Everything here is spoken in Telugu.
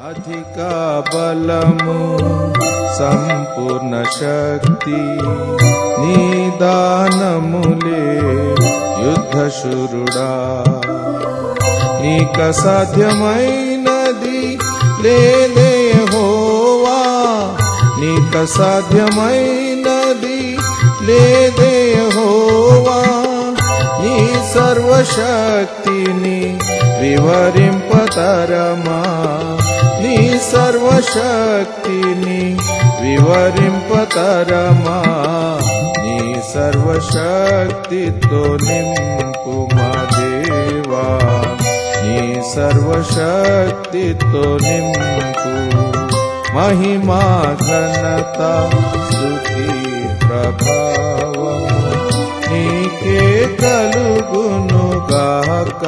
అధిక బలము సంపూర్ణ శక్తి నిదానములే యుద్ధశూరుడా నీక సాధ్యమైనది లేదే యెహోవా నీక సాధ్యమైనది లేదే యెహోవా నీ సర్వశక్తిని వివరింపతరమా నీ సర్వశక్తిని వివరింపతరమా నీ సర్వశక్తితో నింపు మా దేవా నీ సర్వశక్తితో నింపు మహిమా ఘనత స్తుతి ప్రభావము నీకే కలుగును గాక